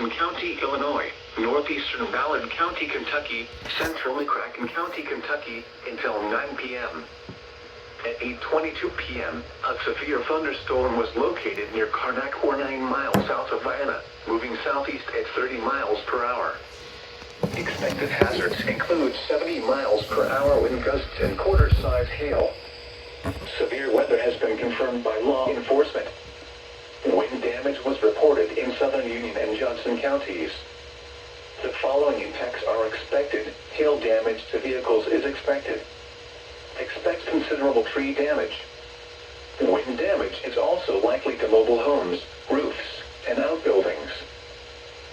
Johnson County, Illinois, northeastern Ballard County, Kentucky, central McCracken County, Kentucky, until 9 p.m. At 8:22 p.m., a severe thunderstorm was located near Karnak, or 9 miles south of Vienna, moving southeast at 30 miles per hour. Expected hazards include 70 miles per hour wind gusts and quarter-size hail. Severe weather has been confirmed by law enforcement. Wind damage was reported in southern Union and Johnson counties. The following impacts are expected. Hail damage to vehicles is expected. Expect considerable tree damage. Wind damage is also likely to mobile homes, roofs, and outbuildings.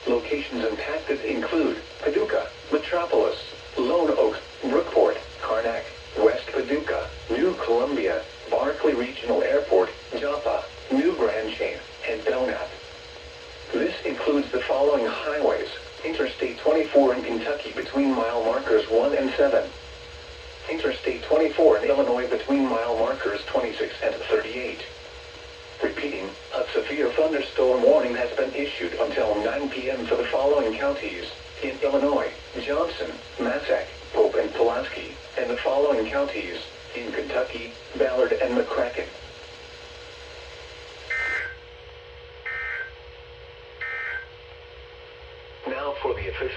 Locations impacted include Paducah, Metropolis, Lone Oak, Brookport, Karnak, West Paducah, New Columbia, Barkley Regional Airport, Joppa, New Grand Chain, and Belknap. This includes the following highways: Interstate 24 in Kentucky between mile markers 1 and 7. Interstate 24 in Illinois between mile markers 26 and 38. Repeating, a severe thunderstorm warning has been issued until 9 p.m. for the following counties: in Illinois, Johnson, Massac, Pope and Pulaski, and the following counties: in Kentucky, Ballard and McCracken.